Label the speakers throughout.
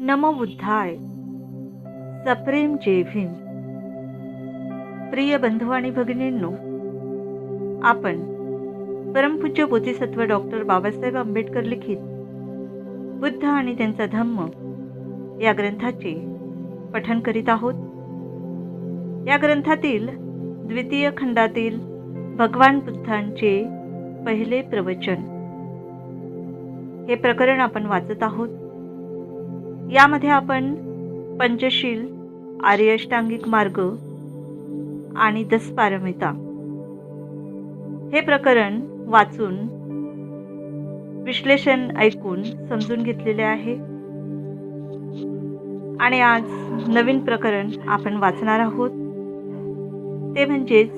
Speaker 1: नमो बुद्धाय. सप्रेम जय भीम. प्रिय बंधू आणि भगिनींनो, आपण परमपूज्य बोधिसत्व डॉक्टर बाबासाहेब आंबेडकर लिखित बुद्ध आणि त्यांचा धम्म या ग्रंथाचे पठण करीत आहोत. या ग्रंथातील द्वितीय खंडातील भगवान बुद्धांचे पहिले प्रवचन हे प्रकरण आपण वाचत आहोत. यामध्ये आपण पंचशील, आर्य अष्टांगिक मार्ग आणि 10 पारमिता हे प्रकरण वाचून विश्लेषण ऐकून समजून घेतलेले आहे. आणि आज नवीन प्रकरण आपण वाचणार आहोत, ते म्हणजेच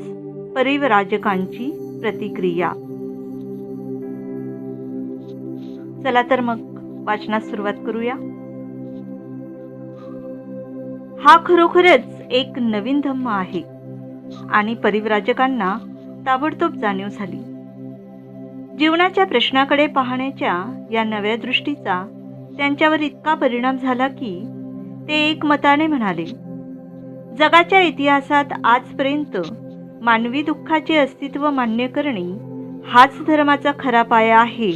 Speaker 1: परिव्राजकांची प्रतिक्रिया. चला तर मग वाचनास सुरुवात करूया. हा खरोखरच एक नवीन धम्म आहे आणि परिव्राजकांना ताबडतोब जाणीव झाली. जीवनाच्या प्रश्नाकडे पाहण्याच्या या नव्या दृष्टीचा त्यांच्यावर इतका परिणाम झाला की ते एकमताने म्हणाले, जगाच्या इतिहासात आजपर्यंत मानवी दुःखाचे अस्तित्व मान्य करणे हाच धर्माचा खरा पाया आहे,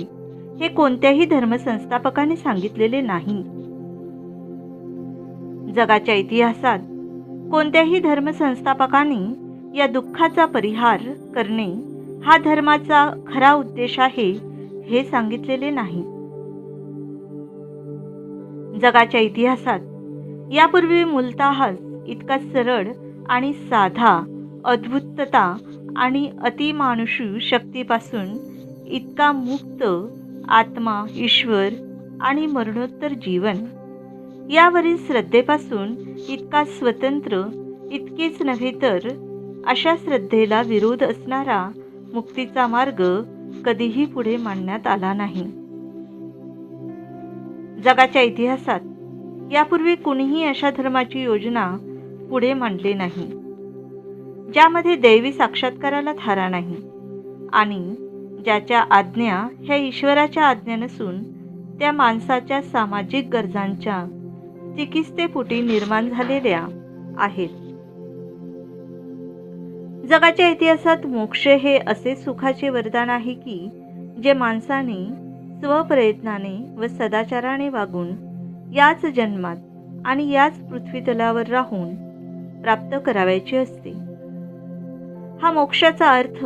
Speaker 1: हे कोणत्याही धर्मसंस्थापकाने सांगितलेले नाही. जगाच्या इतिहासात कोणत्याही धर्मसंस्थापकाने या दुःखाचा परिहार करणे हा धर्माचा खरा उद्देश आहे हे सांगितलेले नाही. जगाच्या इतिहासात यापूर्वी मूलतःच इतका सरळ आणि साधा, अद्भुतता आणि अतिमानुषी शक्तीपासून इतका मुक्त आत्मा, ईश्वर आणि मरणोत्तर जीवन यावरील श्रद्धेपासून इतका स्वतंत्र, इतकेच नव्हे तर अशा श्रद्धेला विरोध असणारा मुक्तीचा मार्ग कधीही पुढे मांडण्यात आला नाही. जगाच्या इतिहासात यापूर्वी कुणीही अशा धर्माची योजना पुढे मांडली नाही, ज्यामध्ये दैवी साक्षात्काराला थारा नाही आणि ज्याच्या आज्ञा ह्या ईश्वराच्या आज्ञा नसून त्या माणसाच्या सामाजिक गरजांच्या चिकित्सेपोटी निर्माण झालेल्या आहेत. जगाच्या इतिहासात मोक्ष हे असे सुखाचे वरदान आहे की जे माणसाने स्वप्रयत्नाने व सदाचाराने वागून याच जन्मात आणि याच पृथ्वीतलावर राहून प्राप्त करावयाचे असते. हा मोक्षाचा अर्थ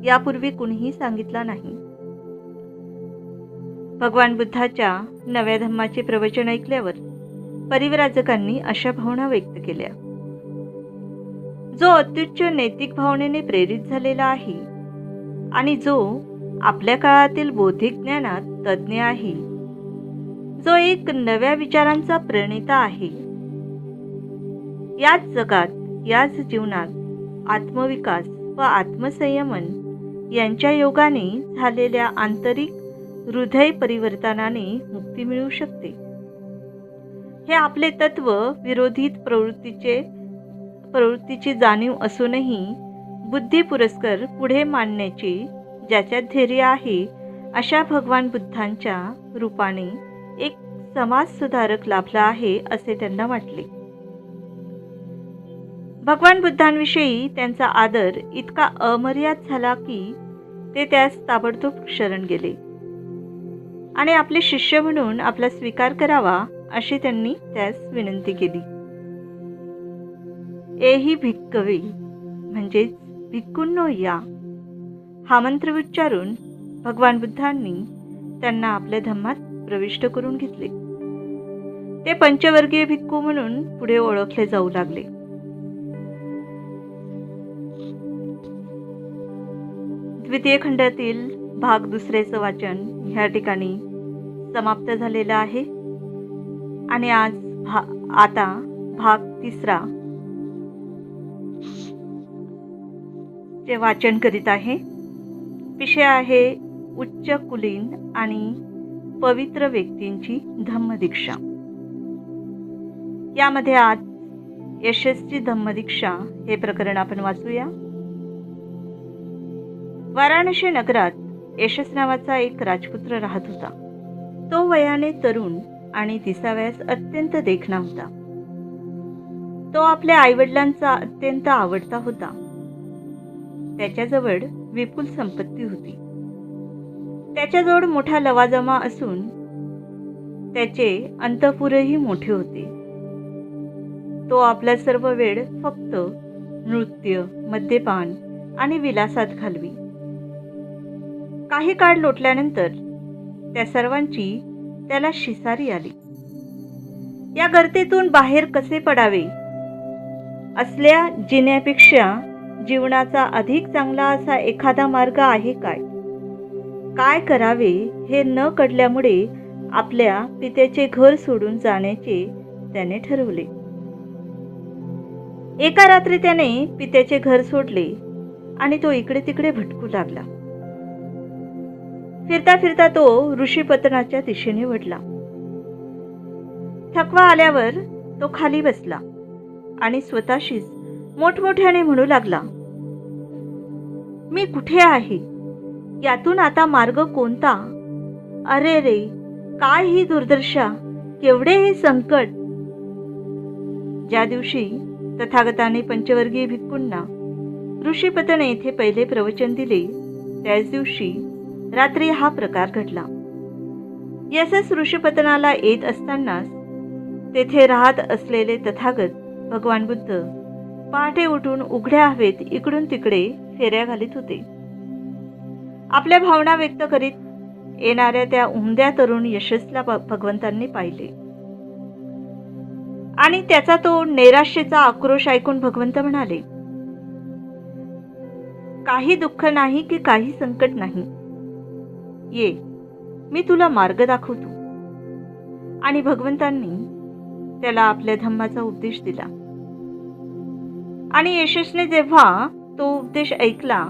Speaker 1: यापूर्वी कुणीही सांगितला नाही. भगवान बुद्धाच्या नव्या धम्माचे प्रवचन ऐकल्यावर परिव्राजकांनी अशा भावना व्यक्त केल्या. जो अत्युच्च नैतिक भावनेने प्रेरित झालेला आहे आणि जो आपल्या काळातील बौद्धिक ज्ञानात तज्ज्ञ आहे, जो एक नव्या विचारांचा प्रणेता आहे, याच जगात, याच जीवनात आत्मविकास व आत्मसंयमन यांच्या योगाने झालेल्या आंतरिक हृदय परिवर्तनाने मुक्ती मिळू शकते. हे आपले तत्व विरोधित प्रवृत्तीची जाणीव असूनही बुद्धी पुरस्कर पुढे मांडण्याचे ज्याच्यात धैर्य आहे, अशा भगवान बुद्धांच्या रूपाने एक समाज सुधारक लाभला आहे असे त्यांना वाटले. भगवान बुद्धांविषयी त्यांचा आदर इतका अमर्याद झाला की ते त्यास ताबडतोब शरण गेले आणि आपले शिष्य म्हणून आपला स्वीकार करावा अशी त्यांनी त्यास विनंती केली. एही भिक्कवे म्हणजेच भिक्खूंनो या, हा मंत्र उच्चारून भगवान बुद्धांनी त्यांना आपल्या धम्मात प्रविष्ट करून घेतले. ते पंचवर्गीय भिक्खू म्हणून पुढे ओळखले जाऊ लागले. द्वितीय खंडातील भाग 2 वाचन ह्या ठिकाणी समाप्त झालेला आहे आणि आता भाग 3 चे वाचन करीत आहे. विषय आहे उच्च कुलीन आणि पवित्र व्यक्तींची धम्मदीक्षा. यामध्ये आज यशस्वी धम्मदीक्षा हे प्रकरण आपण वाचूया. वाराणसी नगरात यशस नावाचा एक राजपुत्र राहत होता. तो वयाने तरुण आणि दिसावयास अत्यंत देखणा होता. तो आपल्या आईवडिलांचा अत्यंत आवडता होता. त्याच्याजवळ विपुल संपत्ती होती. त्याच्याजवळ मोठा लवाजमा असून त्याचे अंतःपुरही मोठे होते. तो आपला सर्व वेळ फक्त नृत्य, मद्यपान आणि विलासात घालवी. काही काळ लोटल्यानंतर त्या सर्वांची त्याला शिसारी आली. या गर्तेतून बाहेर कसे पडावे, असल्या जिण्यापेक्षा जीवनाचा अधिक चांगला असा एखादा मार्ग आहे काय? काय करावे हे न कळल्यामुळे आपल्या पित्याचे घर सोडून जाण्याचे त्याने ठरवले. एका रात्री त्याने पित्याचे घर सोडले आणि तो इकडे तिकडे भटकू लागला. फिरता फिरता तो ऋषीपतनाच्या दिशेने वळला. थकवा आल्यावर तो खाली बसला आणि स्वतःशीच मोठमोठ्याने म्हणू लागला, मी कुठे आहे? यातून आता मार्ग कोणता? अरे रे, काय ही दुर्दशा, केवढे हे संकट! ज्या दिवशी तथागताने पंचवर्गीय भिक्खूंना ऋषीपतने येथे पहिले प्रवचन दिले, त्याच दिवशी रात्री हा प्रकार घडला. यशस ऋषीपतनाला येत असतानाच तेथे राहत असलेले तथागत भगवान बुद्ध पहाटे उठून उघड्या हवेत इकडून तिकडे फेऱ्या घालीत होते. आपल्या भावना व्यक्त करीत येणाऱ्या त्या उमद्या तरुण यशसला भगवंतांनी पाहिले आणि त्याचा तो नैराश्याचा आक्रोश ऐकून भगवंत म्हणाले, काही दुःख नाही की काही संकट नाही. ये, मी तुला मार्ग दाखवतो. आणि भगवंतांनी त्याला आपल्या धम्माचा उपदेश दिला. आणि यशसने जेव्हा तो उपदेश ऐकला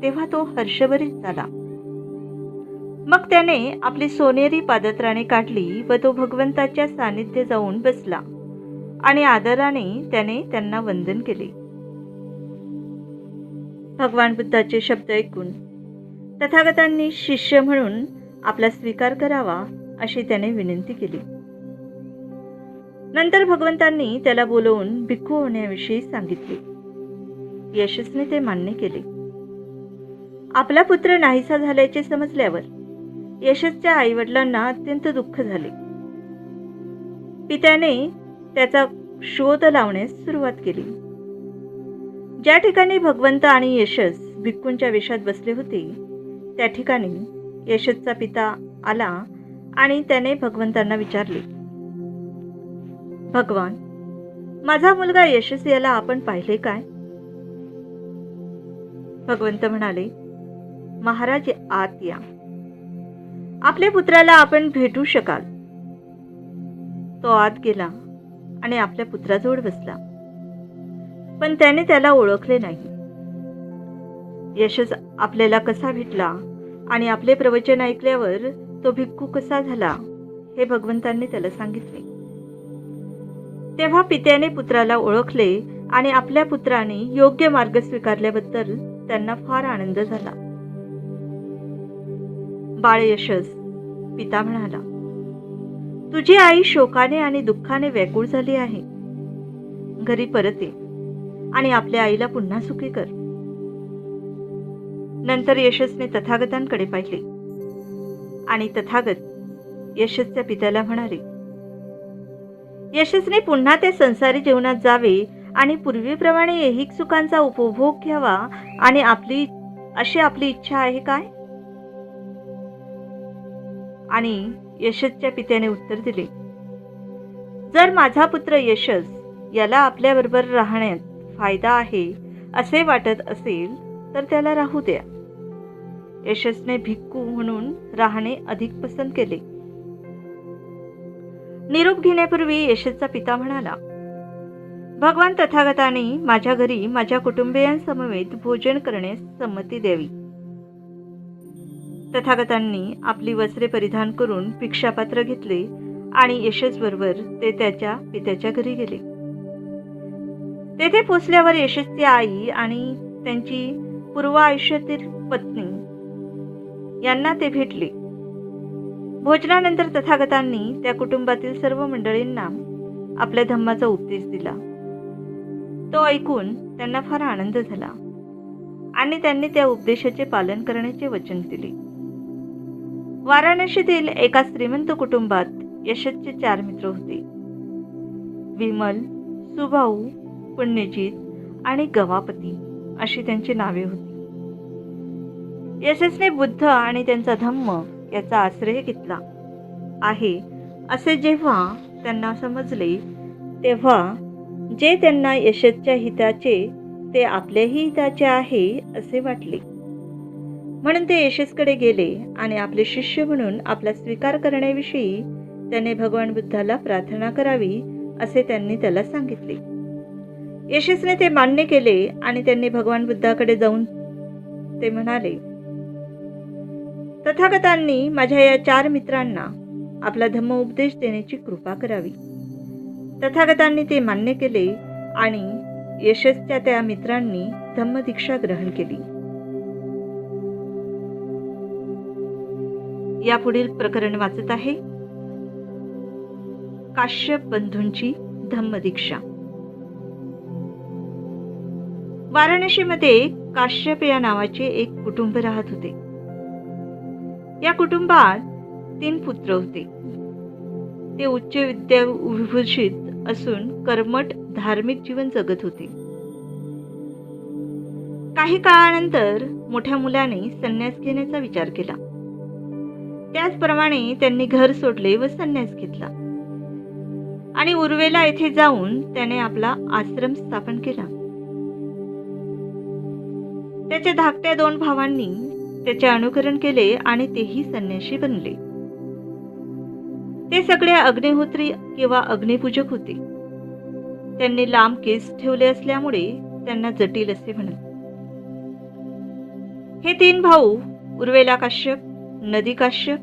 Speaker 1: तेव्हा तो हर्षभरित झाला. मग त्याने आपली सोनेरी पादत्राणे काढली व तो भगवंताच्या सानिध्य जाऊन बसला आणि आदराने त्याने त्यांना वंदन केले. भगवान बुद्धाचे शब्द ऐकून तथागतांनी शिष्य म्हणून आपला स्वीकार करावा अशी त्याने विनंती केली. नंतर भगवंतांनी त्याला बोलवून भिक्खू होण्याविषयी सांगितले. यशसने ते मान्य केले. आपला पुत्र नाहीसा झाल्याचे समजल्यावर यशसच्या आईवडिलांना अत्यंत दुःख झाले. पित्याने त्याचा शोध लावण्यास सुरुवात केली. ज्या ठिकाणी भगवंत आणि यशस भिक्खूंच्या वेशात बसले होते त्या ठिकाणी यशसचा पिता आला आणि त्याने भगवंतांना विचारले, भगवान, माझा मुलगा यशस याला आपण पाहिले काय? भगवंत म्हणाले, महाराज, आत या. आपल्या पुत्राला आपण भेटू शकाल. तो आत गेला आणि आपल्या पुत्राजवळ बसला, पण त्याने त्याला ओळखले नाही. यशस आपल्याला कसा भेटला आणि आपले प्रवचन ऐकल्यावर तो भिक्खू कसा झाला हे भगवंतांनी त्याला सांगितले. तेव्हा पित्याने पुत्राला ओळखले आणि आपल्या पुत्राने योग्य मार्ग स्वीकारल्याबद्दल त्यांना फार आनंद झाला. बाळ यशस, पिता म्हणाला, तुझी आई शोकाने आणि दुःखाने व्याकुळ झाली आहे. घरी परत ये आणि आपल्या आईला पुन्हा सुखी कर. नंतर यशसने तथागतांकडे पाहिले आणि तथागत यशसच्या पित्याला म्हणाले, यशसने पुन्हा त्या संसारी जीवनात जावे आणि पूर्वीप्रमाणे ऐहिक सुखांचा उपभोग घ्यावा आणि आपली इच्छा आहे काय? आणि यशसच्या पित्याने उत्तर दिले, जर माझा पुत्र यशस याला आपल्याबरोबर राहण्यात फायदा आहे असे वाटत असेल तर त्याला राहू द्या. यशसने भिक्खू म्हणून राहणे अधिक पसंत केले. निरोप घेण्यापूर्वी यशसचा पिता म्हणाला, भगवान तथागताने माझ्या घरी माझ्या कुटुंबियांसमवेत भोजन करण्यास संमती द्यावी. तथागतांनी आपली वस्त्रे परिधान करून भिक्षापात्र घेतले आणि यशस बरोबर ते त्याच्या पित्याच्या घरी गेले. तेथे पोचल्यावर यशसची आई आणि त्यांची पूर्व आयुष्यातील पत्नी यांना ते भेटले. भोजनानंतर तथागतांनी त्या कुटुंबातील सर्व मंडळींना आपल्या धम्माचा उपदेश दिला. तो ऐकून त्यांना फार आनंद झाला आणि त्यांनी त्या उपदेशाचे पालन करण्याचे वचन दिले. वाराणसीतील एका श्रीमंत कुटुंबात यशसचे 4 मित्र होते. विमल, सुभाऊ, पुण्यजित आणि गवापती अशी त्यांची नावे होती. यशसने बुद्ध आणि त्यांचा धम्म याचा आश्रय घेतला आहे असे जेव्हा त्यांना समजले, तेव्हा जे त्यांना यशसच्या हिताचे ते आपल्याही हिताचे आहे असे वाटले. म्हणून ते यशसकडे गेले आणि आपले शिष्य म्हणून आपला स्वीकार करण्याविषयी त्याने भगवान बुद्धाला प्रार्थना करावी असे त्यांनी त्याला सांगितले. यशसने ते मान्य केले आणि त्यांनी भगवान बुद्धाकडे जाऊन ते म्हणाले, तथागतांनी माझ्या या 4 मित्रांना आपला धम्म उपदेश देण्याची कृपा करावी. तथागतांनी ते मान्य केले आणि यशसच्या त्या मित्रांनी धम्मदीक्षा ग्रहण केली. यापुढील प्रकरण वाचत आहे. काश्यप बंधूंची धम्मदीक्षा. वाराणसीमध्ये काश्यप या नावाचे एक कुटुंब राहत होते. या कुटुंबात 3 पुत्र होते. ते उच्च विद्याविभूषित असून कर्मठ धार्मिक जीवन जगत होते. काही काळानंतर मोठ्या मुलाने संन्यास घेण्याचा विचार केला. त्याचप्रमाणे त्यांनी घर सोडले व संन्यास घेतला आणि उर्वेला येथे जाऊन त्याने आपला आश्रम स्थापन केला. त्याच्या धाकट्या 2 भावांनी त्याचे अनुकरण केले आणि तेही संन्यासी बनले. ते सगळे अग्निहोत्री किंवा अग्निपूजक होते. त्यांनी लांब केस ठेवले असल्यामुळे त्यांना जटिल असे म्हणत. हे 3 भाऊ उर्वेला काश्यप, नदी काश्यप,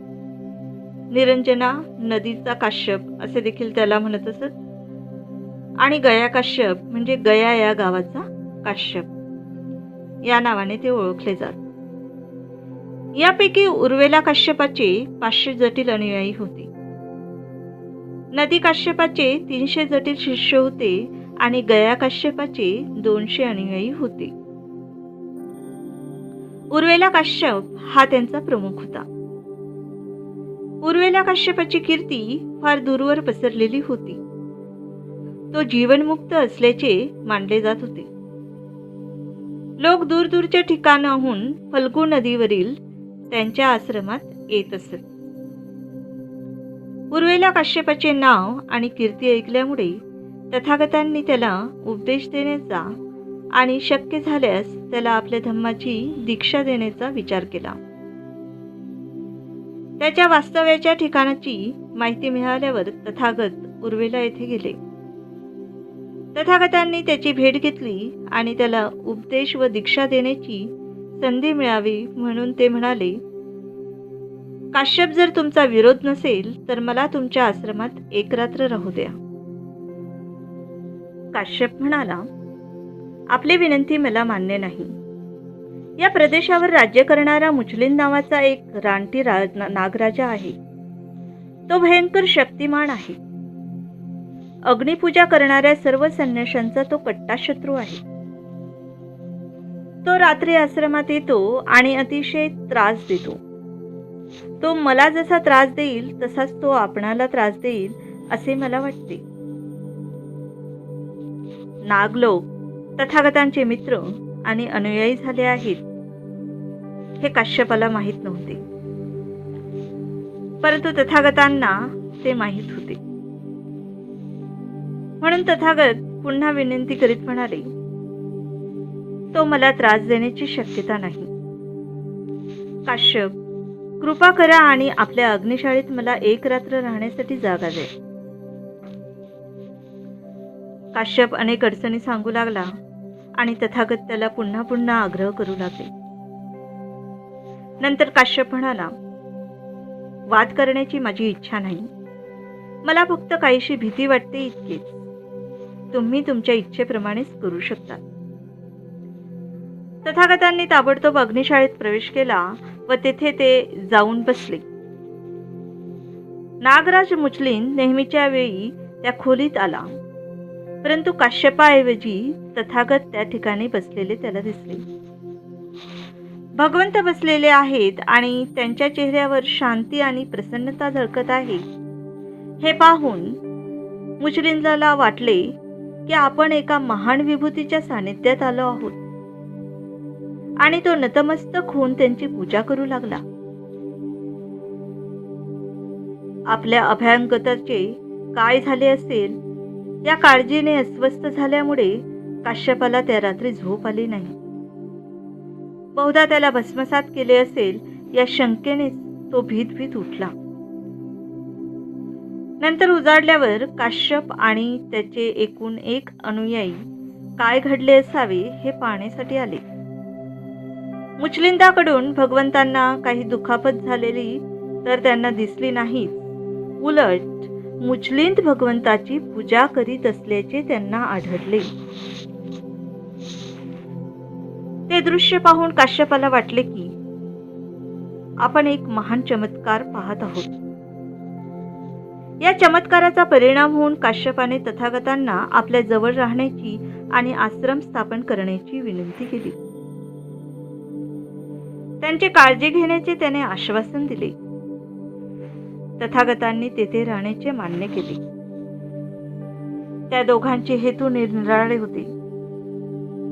Speaker 1: निरंजना नदीचा काश्यप असे देखील त्याला म्हणत असत आणि गया काश्यप म्हणजे गया या गावाचा काश्यप या नावाने ते ओळखले जात. यापैकी उर्वेला काश्यपाचे 500 जटिल अनुयायी होते. नदी काश्यपाचे 300 जटिल शिष्य होते आणि गया काश्यपाचे 200 अनुयायी होते. उर्वेला काश्यप हा त्यांचा प्रमुख होता. उर्वेला काश्यपाची कीर्ती फार दूरवर पसरलेली होती. तो जीवनमुक्त असल्याचे मानले जात होते. लोक दूरदूरच्या ठिकाणाहून फल्गू नदीवरील त्यांच्या आश्रमात येत असत. उर्वेला काश्यपाचे नाव आणि कीर्ती ऐकल्यामुळे तथागतांनी त्याला उपदेश देण्याचा आणि शक्य झाल्यास त्याला आपल्या धम्माची दीक्षा देण्याचा विचार केला. त्याच्या वास्तव्याच्या ठिकाणाची माहिती मिळाल्यावर तथागत उर्वेला येथे गेले. तथागतांनी त्याची भेट घेतली आणि त्याला उपदेश व दीक्षा देण्याची संधी मिळावी म्हणून ते म्हणाले, काश्यप जर तुमचा विरोध नसेल तर मला तुमच्या आश्रमात 1 रात्र राहू द्या. काश्यप म्हणाला, आपली विनंती मला मान्य नाही. या प्रदेशावर राज्य करणारा मुचलिन नावाचा एक रानटी नागराजा आहे. तो भयंकर शक्तिमान आहे. अग्निपूजा करणाऱ्या सर्व संन्याशांचा तो कट्टा शत्रू आहे. तो रात्री आश्रमात येतो आणि अतिशय त्रास देतो. तो मला जसा त्रास देईल तसाच तो आपणाला त्रास देईल असे मला वाटते. नागलोक तथागतांचे मित्र आणि अनुयायी झाले आहेत हे काश्यपाला माहीत नव्हते, परंतु तथागतांना ते माहीत होते. म्हणून तथागत पुन्हा विनंती करीत म्हणाले, तो मला त्रास देण्याची शक्यता नाही. काश्यप, कृपा करा आणि आपल्या अग्निशाळेत मला 1 रात्र राहण्यासाठी जागा द्या. काश्यप अनेक अडचणी सांगू लागला आणि तथागत त्याला पुन्हा पुन्हा आग्रह करू लागले. नंतर काश्यप म्हणाला, वाद करण्याची माझी इच्छा नाही. मला फक्त काहीशी भीती वाटते इतकेच. तुम्ही तुमच्या इच्छेप्रमाणेच करू शकता. तथागतांनी ताबडतोब अग्निशाळेत प्रवेश केला व तेथे ते जाऊन बसले. नागराज मुचलिन नेहमीच्या वेळी त्या खोलीत आला, परंतु काश्यपाऐवजी तथागत त्या ठिकाणी बसलेले त्याला दिसले. भगवंत बसलेले आहेत आणि त्यांच्या चेहऱ्यावर शांती आणि प्रसन्नता झळकत आहे. हे पाहून मुचलिनला वाटले की आपण एका महान विभूतीच्या सानिध्यात आलो आहोत, आणि तो नतमस्तक होऊन त्यांची पूजा करू लागला. आपल्या अभ्यांगताचे काय झाले असेल या काळजीने अस्वस्थ झाल्यामुळे काश्यपाला त्या रात्री झोप आली नाही. बहुधा त्याला भस्मसात केले असेल या शंकेने तो भीत उठला. नंतर उजाडल्यावर काश्यप आणि त्याचे एकूण एक अनुयायी काय घडले असावे हे पाहण्यासाठी आले. मुचलिंदाकडून भगवंतांना काही दुखापत झालेली तर त्यांना दिसली नाही. उलट मुचलिंद भगवंताची पूजा करीत असल्याचे त्यांना आढळले. ते दृश्य पाहून काश्यपाला वाटले की आपण एक महान चमत्कार पाहत आहोत. या चमत्काराचा परिणाम होऊन काश्यपाने तथागतांना आपल्या जवळ राहण्याची आणि आश्रम स्थापन करण्याची विनंती केली. त्यांची काळजी घेण्याचे त्याने आश्वासन दिले. तथागतांनी तेथे राहण्याचे मान्य केले. त्या दोघांचे हेतू निरनिराळे होते.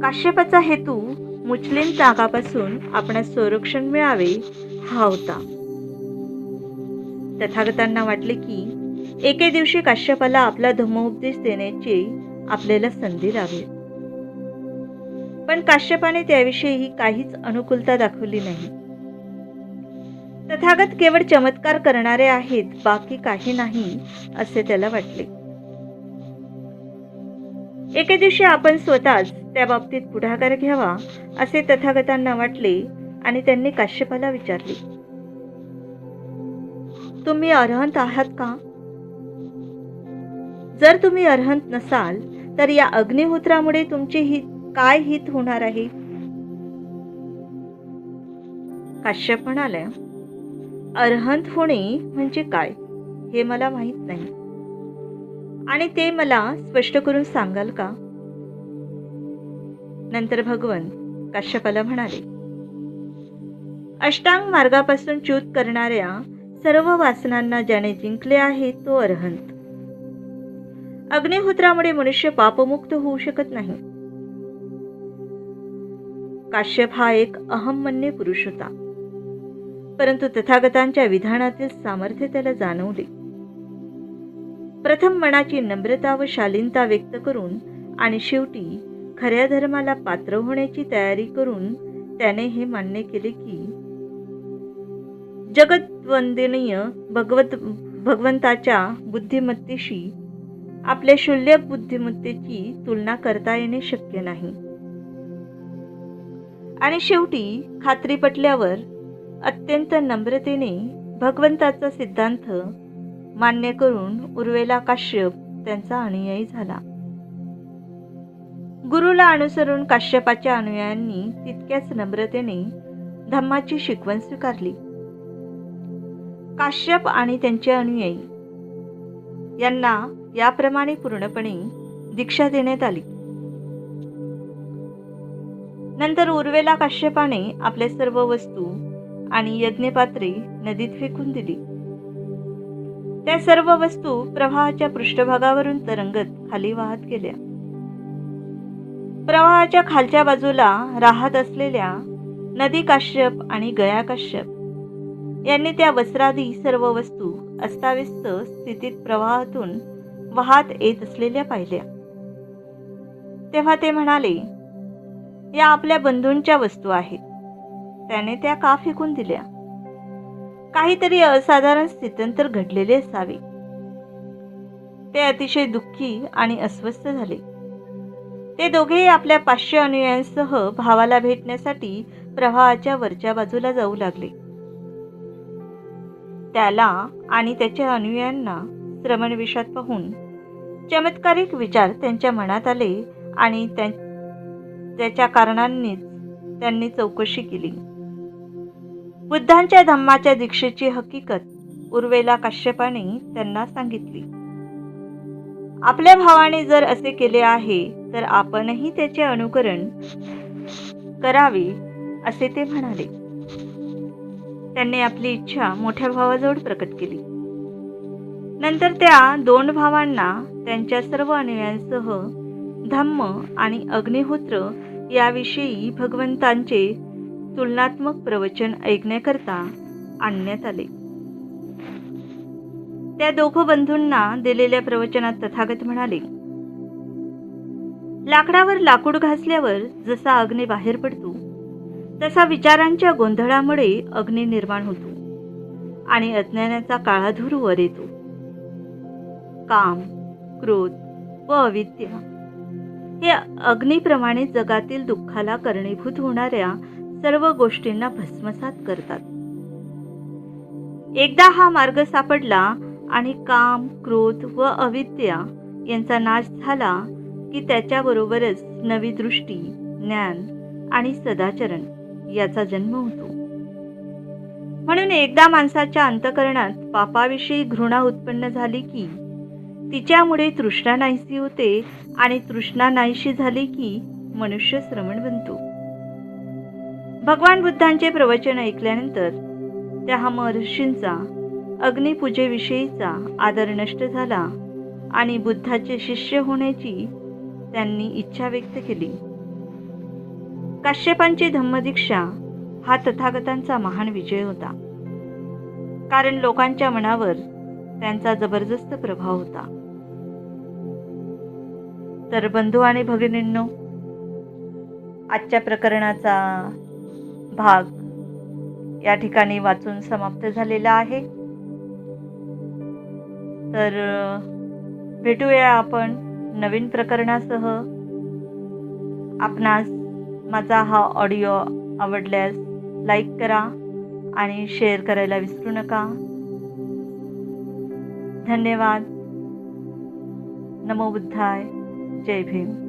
Speaker 1: काश्यपाचा हेतू मुचलिन नागापासून आपणास संरक्षण मिळावे हा होता. तथागतांना वाटले की एके दिवशी काश्यपाला आपला धम्मोपदेश देण्याची आपल्याला संधी लावेल. पण काश्यपाने त्याविषयी काहीच अनुकूलता दाखवली नाही. तथागत केवळ चमत्कार करणारे आहेत, बाकी काही नाही असे त्याला वाटले. एके दिवशी आपण स्वतःच त्या बाबतीत पुढाकार घ्यावा असे तथागतांना वाटले आणि त्यांनी काश्यपाला विचारले, तुम्ही अरहंत आहात का? जर तुम्ही अरहंत नसाल तर या अग्निहोत्रामुळे तुमचे काय हित होणार आहे? काश्यप म्हणाले, अरहंत होणे म्हणजे काय हे मला माहित नाही, आणि ते मला स्पष्ट करून सांगाल का? नंतर भगवंत काश्यपाला म्हणाले, अष्टांग मार्गापासून च्युत करणाऱ्या सर्व वासनांना ज्याने जिंकले आहे तो अरहंत. अग्निहोत्रामुळे मनुष्य पापमुक्त होऊ शकत नाही. काश्यप हा एक अहमन्य पुरुष होता, परंतु तथागतांच्या विधानातील सामर्थ्य त्याला जाणवले. प्रथम मनाची नम्रता व शालीनता व्यक्त करून आणि शेवटी खऱ्या धर्माला पात्र होण्याची तयारी करून त्याने हे मान्य केले की जगद्वंदनीय भगवंताच्या बुद्धिमत्तेशी आपल्या क्षुल्लक बुद्धिमत्तेची तुलना करता येणे शक्य नाही. आणि शेवटी खात्री पटल्यावर अत्यंत नम्रतेने भगवंताचा सिद्धांत मान्य करून उर्वेला काश्यप त्यांचा अनुयायी झाला. गुरुला अनुसरून काश्यपाच्या अनुयायांनी तितक्याच नम्रतेने धम्माची शिकवण स्वीकारली. काश्यप आणि त्यांचे अनुयायी यांना याप्रमाणे पूर्णपणे दीक्षा देण्यात आली. नंतर उर्वेला काश्यपाने आपल्या सर्व वस्तू आणि यज्ञपात्रे नदीत फेकून दिली. त्या सर्व वस्तू प्रवाहाच्या पृष्ठभागावरून तरंगत खाली वाहत गेल्या. प्रवाहाच्या खालच्या बाजूला राहत असलेल्या नदी काश्यप आणि गया काश्यप यांनी त्या वस्त्रादी सर्व वस्तू अस्ताव्यस्त स्थितीत प्रवाहातून वाहत येत असलेल्या पाहिल्या. तेव्हा ते म्हणाले, या आपल्या बंधूंच्या वस्तू आहेत, त्याने त्या का फेकून दिल्या? काहीतरी असाधारण स्थित्यंतर घडलेले असावे. ते अतिशय दुःखी आणि अस्वस्थ झाले. ते दोघेही आपल्या 500 अनुयायांसह भावाला भेटण्यासाठी प्रवाहाच्या वरच्या बाजूला जाऊ लागले. त्याला आणि त्याच्या अनुयायांना श्रमणविषात पाहून चमत्कारिक विचार त्यांच्या मनात आले आणि त्याच्या कारणांनीच त्यांनी चौकशी केली. बुद्धांच्या धम्माच्या दीक्षेची हकीकत उर्वेला काश्यपाने त्यांना सांगितली. आपल्या भावाने जर असे केले आहे तर आपणही त्याचे अनुकरण करावे असे ते म्हणाले. त्यांनी आपली इच्छा मोठ्या भावाजवळ प्रकट केली. नंतर त्या दोन भावांना त्यांच्या सर्व अनुयायांसह धम्म आणि अग्निहोत्र याविषयी भगवंतांचे तुलनात्मक प्रवचन ऐकण्याकरता आणण्यात आले. त्या दोघं बंधूंना दिलेल्या प्रवचनात तथागत म्हणाले, लाकडावर लाकूड घासल्यावर जसा अग्नी बाहेर पडतो तसा विचारांच्या गोंधळामुळे अग्नी निर्माण होतो आणि अज्ञानाचा काळा धूर वर येतो. काम, क्रोध व अविद्या हे अग्नीप्रमाणे जगातील दुःखाला कारणीभूत होणाऱ्या सर्व गोष्टींना भस्मसात करतात. एकदा हा मार्ग सापडला आणि काम, क्रोध व अविद्या यांचा नाश झाला की त्याच्याबरोबरच नवी दृष्टी, ज्ञान आणि सदाचरण याचा जन्म होतो. म्हणून एकदा माणसाच्या अंतःकरणात पापाविषयी घृणा उत्पन्न झाली की तिच्यामुळे तृष्णा नाहीशी होते आणि तृष्णा नाहीशी झाली की मनुष्य श्रमण बनतो. भगवान बुद्धांचे प्रवचन ऐकल्यानंतर त्या महर्षींचा अग्निपूजेविषयीचा आदर नष्ट झाला आणि बुद्धाचे शिष्य होण्याची त्यांनी इच्छा व्यक्त केली. काश्यपांची धम्मदीक्षा हा तथागतांचा महान विजय होता, कारण लोकांच्या मनावर त्यांचा जबरदस्त प्रभाव होता. तर बंधू आणि भगिनींनो, आजच्या प्रकरणाचा भाग या ठिकाणी वाचून समाप्त झालेला आहे. तर भेटूया आपण नवीन प्रकरणासह. आपणास माझा हा ऑडिओ आवडल्यास लाईक करा आणि शेअर करायला विसरू नका. धन्यवाद. नमो बुद्धाय. जय भीम.